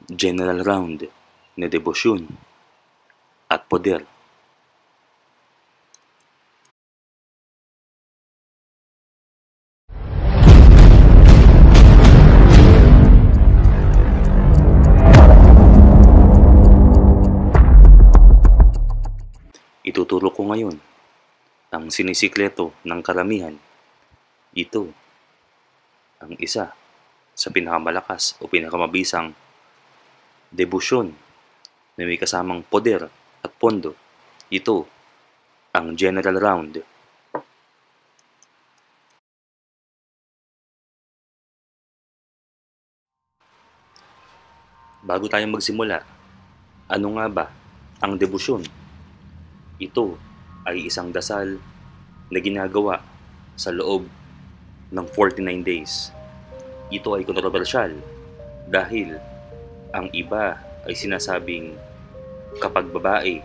General Round na debosyon at poder. Ituturo ko ngayon ang sinisikleto ng karamihan. Ito ang isa sa pinakamalakas o pinakamabisang debosyon na may kasamang poder at pondo. Ito ang General Round. Bago tayo magsimula, ano nga ba ang debosyon? Ito ay isang dasal na ginagawa sa loob ng 49 days. Ito ay kontrobersyal dahil ang iba ay sinasabing kapag babae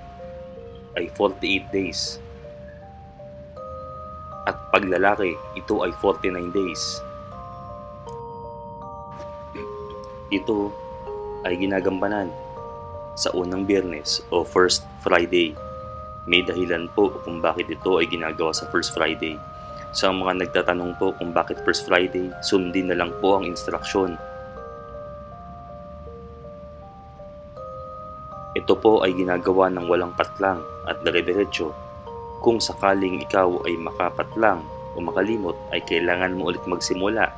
ay 48 days at pag lalaki ito ay 49 days. Ito ay ginagampanan sa unang Biyernes o First Friday. May dahilan po kung bakit ito ay ginagawa sa First Friday. Sa mga nagtatanong po kung bakit First Friday, sundin na lang po ang instruksyon. Ito po ay ginagawa ng walang patlang at dire-diretso. Kung sakaling ikaw ay makapatlang o makalimot, ay kailangan mo ulit magsimula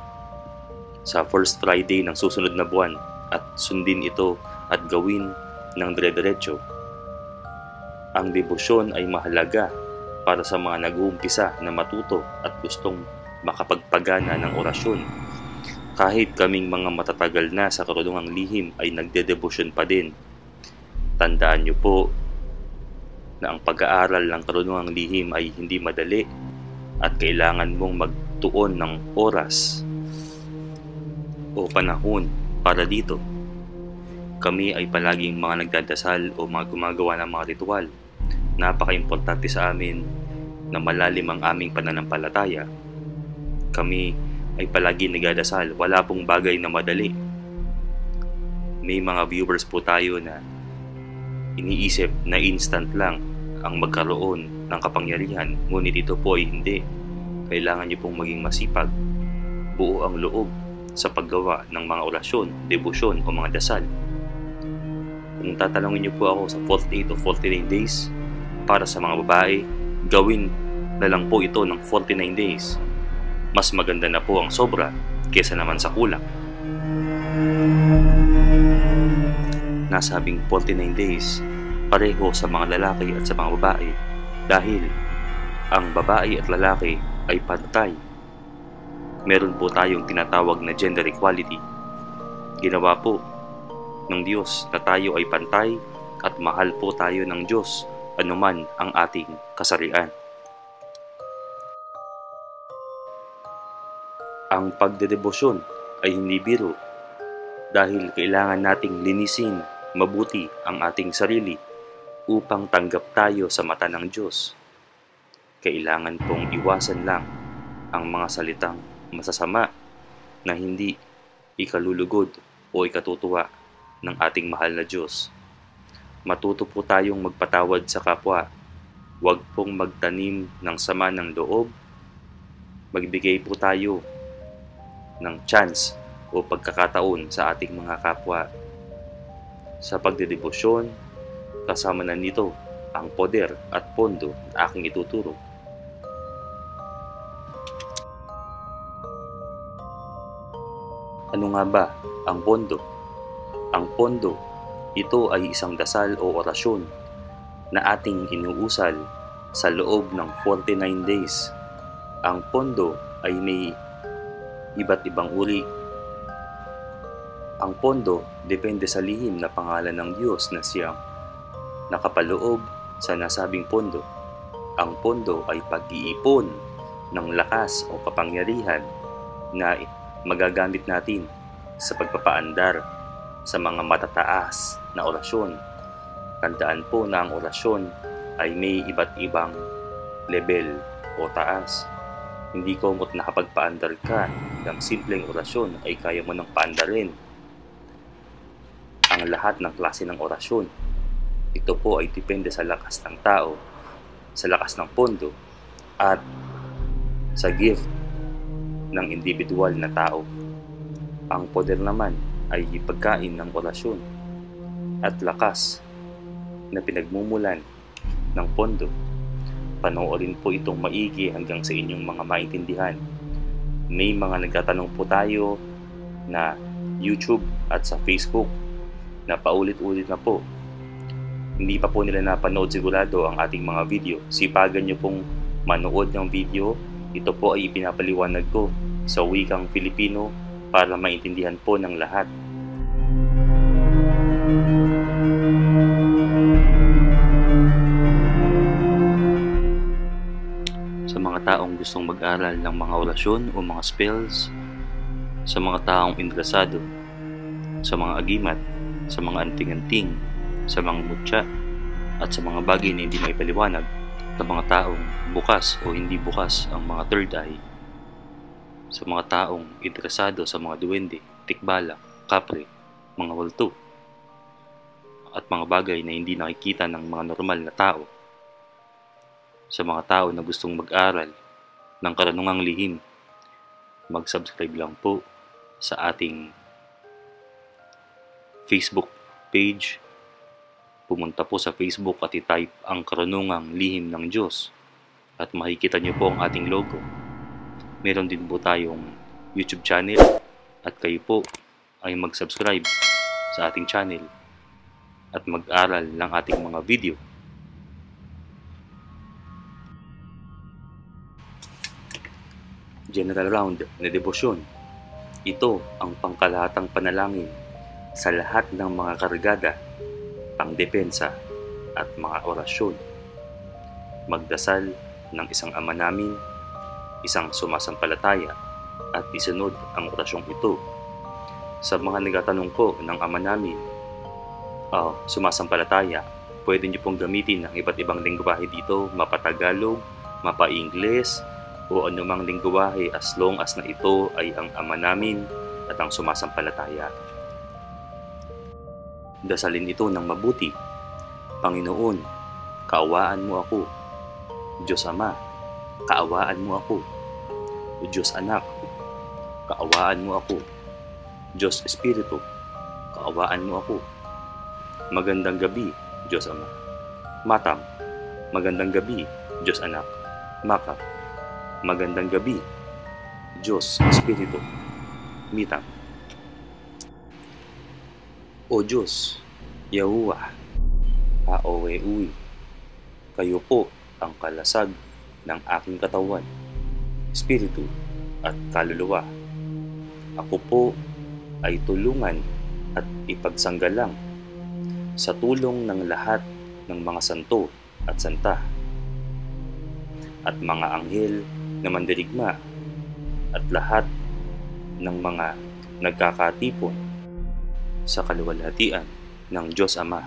sa First Friday ng susunod na buwan at sundin ito at gawin ng dire-diretso. Ang debosyon ay mahalaga para sa mga nag-uumpisa na matuto at gustong makapagpagana ng orasyon. Kahit kaming mga matatagal na sa karunungang lihim ay nagdedebosyon pa din. Tandaan niyo po na ang pag-aaral ng karunungang lihim ay hindi madali at kailangan mong magtuon ng oras o panahon para dito. Kami ay palaging mga nagdadasal o mga gumagawa ng mga ritual. Napaka-importante sa amin na malalim ang aming pananampalataya. Kami ay palagi nagdadasal. Wala pong bagay na madali. May mga viewers po tayo na iniisip na instant lang ang magkaroon ng kapangyarihan. Ngunit ito po ay hindi. Kailangan niyo pong maging masipag, buo ang loob sa paggawa ng mga orasyon, debosyon o mga dasal. Kung tatanungin niyo po ako sa 48 o 49 days, para sa mga babae, gawin na lang po ito ng 49 days. Mas maganda na po ang sobra kesa naman sa kulang. Nasabing 49 days pareho sa mga lalaki at sa mga babae dahil ang babae at lalaki ay pantay. Meron po tayong tinatawag na gender equality. Ginawa po ng Diyos na tayo ay pantay at mahal po tayo ng Diyos anuman ang ating kasarian. Ang pagdedebosyon ay hindi biro dahil kailangan nating linisin mabuti ang ating sarili upang tanggap tayo sa mata ng Diyos. Kailangan pong iwasan lang ang mga salitang masasama na hindi ikalulugod o ikatutuwa ng ating mahal na Diyos. Matuto po tayong magpatawad sa kapwa. Huwag pong magtanim ng sama ng loob. Magbigay po tayo ng chance o pagkakataon sa ating mga kapwa. Sa pagdedebosyon, kasama na nito ang poder at pondo na aking ituturo. Ano nga ba ang pondo? Ang pondo, ito ay isang dasal o orasyon na ating inuusal sa loob ng 49 days. Ang pondo ay may iba't ibang uri. Ang pondo depende sa lihim na pangalan ng Diyos na siyang nakapaloob sa nasabing pondo. Ang pondo ay pag-iipon ng lakas o kapangyarihan na magagamit natin sa pagpapaandar sa mga matataas na orasyon. Tandaan po na ang orasyon ay may iba't ibang level o taas. Hindi komot nakapagpaandar ka ng simpleng orasyon ay kaya mo nang paandarin ang lahat ng klase ng orasyon. Ito po ay depende sa lakas ng tao, sa lakas ng pondo, at sa gift ng individual na tao. Ang poder naman ay pagkain ng orasyon at lakas na pinagmumulan ng pondo. Panoorin po itong maigi hanggang sa inyong mga maintindihan. May mga nagtatanong po tayo na YouTube at sa Facebook na paulit-ulit na po. Hindi pa po nila napanood sigurado ang ating mga video. Sipagan nyo pong manood ng video. Ito po ay ipinapaliwanag ko sa wikang Filipino para maintindihan po ng lahat. Sa mga taong gustong mag-aral ng mga orasyon o mga spells, sa mga taong interesado, sa mga agimat, sa mga anting-anting, sa mga mutya, at sa mga bagay na hindi maipaliwanag, sa mga taong bukas o hindi bukas ang mga third eye, sa mga taong interesado sa mga duwende, tikbala, kapre, mga multo, at mga bagay na hindi nakikita ng mga normal na tao, sa mga tao na gustong mag-aral ng karunungang lihim, mag-subscribe lang po sa ating Facebook page. Pumunta po sa Facebook at i-type ang karunungang lihim ng Diyos at makikita nyo po ang ating logo. Meron din po tayong YouTube channel at kayo po ay mag-subscribe sa ating channel at mag-aral ng ating mga video. General round na debosyon. Ito ang pangkalahatang panalangin sa lahat ng mga kargada, pangdepensa at mga orasyon. Magdasal ng isang ama namin, isang sumasampalataya at isunod ang orasyong ito. Sa mga nagtatanong po ng ama namin, sumasampalataya, pwede niyo pong gamitin ang iba't ibang lengguwahe dito, mapa-Tagalog, mapa-Ingles, o anumang lingwahe as long as na ito ay ang ama namin at ang sumasampalataya. Dasalin ito ng mabuti. Panginoon, kaawaan mo ako. Diyos Ama, kaawaan mo ako. Diyos Anak, kaawaan mo ako. Diyos Espiritu, kaawaan mo ako. Magandang gabi, Diyos Ama. Matam, magandang gabi, Diyos Anak. Maka, magandang gabi, Diyos Espiritu. Mitang. O Diyos, Yahuwah, Aowe-uwi, kayo po ang kalasag ng aking katawan, espiritu at kaluluwa. Ako po ay tulungan at ipagsanggalang sa tulong ng lahat ng mga santo at santa at mga anghel na mandirigma at lahat ng mga nagkakatipon sa kaluwalhatian ng Diyos Ama,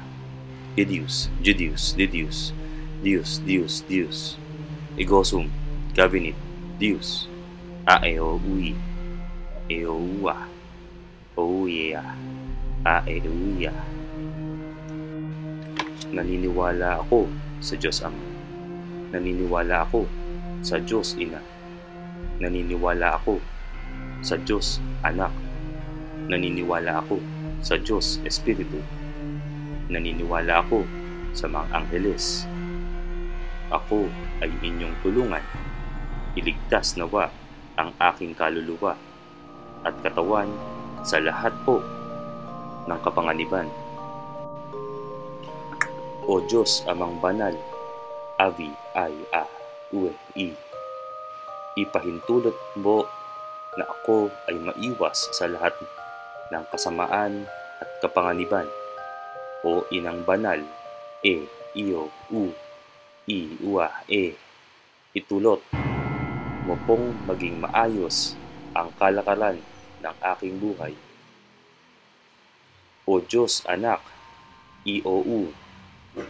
Dios, Dios, Dios, Dios, Dios, Dios, Igosum, Gavinit, Dios, Aeoui, Eoua, Ouya, Aeuya. Naniniwala ako sa Diyos Ama. Naniniwala ako sa Diyos Ina. Naniniwala ako sa Diyos Anak. Naniniwala ako sa Diyos Espiritu. Naniniwala ako sa mga angheles. Ako ay inyong tulungan. Iligtas nawa ang aking kaluluwa at katawan sa lahat po ng kapanganiban. O Diyos Amang Banal, Avi, Ay, A, Ue, I, ipahintulot mo na ako ay maiwas sa lahat ng kasamaan at kapanganiban. O Inang Banal, E, Iyo, U, I, Ua, E, itulot mo pong maging maayos ang kalakaran ng aking buhay. O Diyos Anak, I-O-U,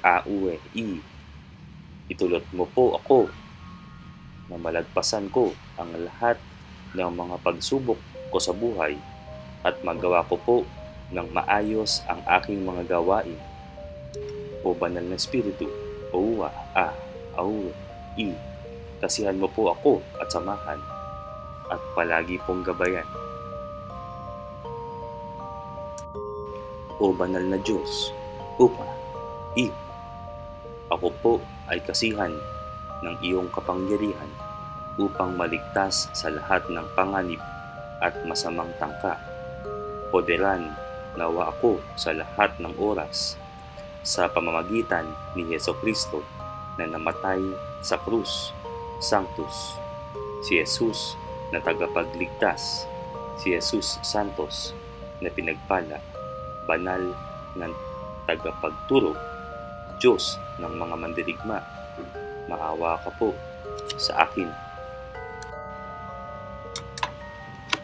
A-U-E, I, itulot mo po ako na malagpasan ko ang lahat ng mga pagsubok ko sa buhay at magawa ko po ng maayos ang aking mga gawain. O banal na Espiritu, Ouwa, Au, I, kasihan mo po ako at samahan, at palagi pong gabayan. O banal na Diyos, Upa, I, ako po ay kasihan ng iyong kapangyarihan upang maligtas sa lahat ng panganib at masamang tangka. Poderan nawa ako sa lahat ng oras sa pamamagitan ni Jesucristo na namatay sa krus, Sanctus, si Jesus na tagapagligtas, si Jesus Santos na pinagpala, banal ng tagapagturo, Diyos ng mga mandirigma, maawa ka po sa akin.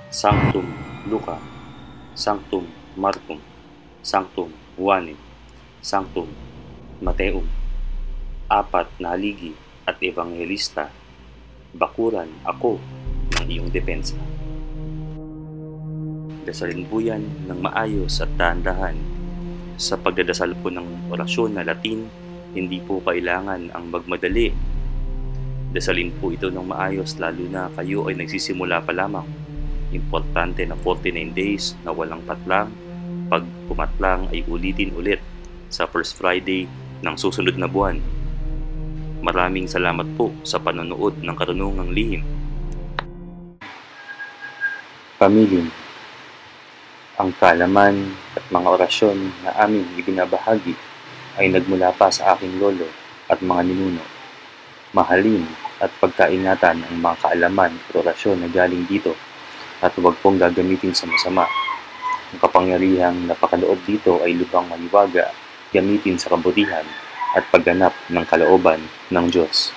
Sanctum Luca, Sanctum Marcum, Sanctum Juanem, Sanctum Mateum, apat na haligi at ebanghelista, bakuran ako ng iyong depensa. Dasalin po yan ng maayos at dahan-dahan. Sa pagdadasal po ng orasyon na Latin, hindi po kailangan ang magmadali. Dasalin po ito ng maayos lalo na kayo ay nagsisimula pa lamang. Importante na 49 days na walang patlang. Pag pumatlang ay ulitin ulit sa First Friday ng susunod na buwan. Maraming salamat po sa panonood ng Karunungang Lihim. Pamilin, ang kaalaman at mga orasyon na aming ibinabahagi ay nagmula pa sa aking lolo at mga ninuno. Mahalin at pagkaingatan ang mga kaalaman at orasyon na galing dito at huwag pong gagamitin sa masama. Ang kapangyarihang napakaloob dito ay lubhang maliwaga, gamitin sa kabutihan at pagganap ng kalooban ng Diyos.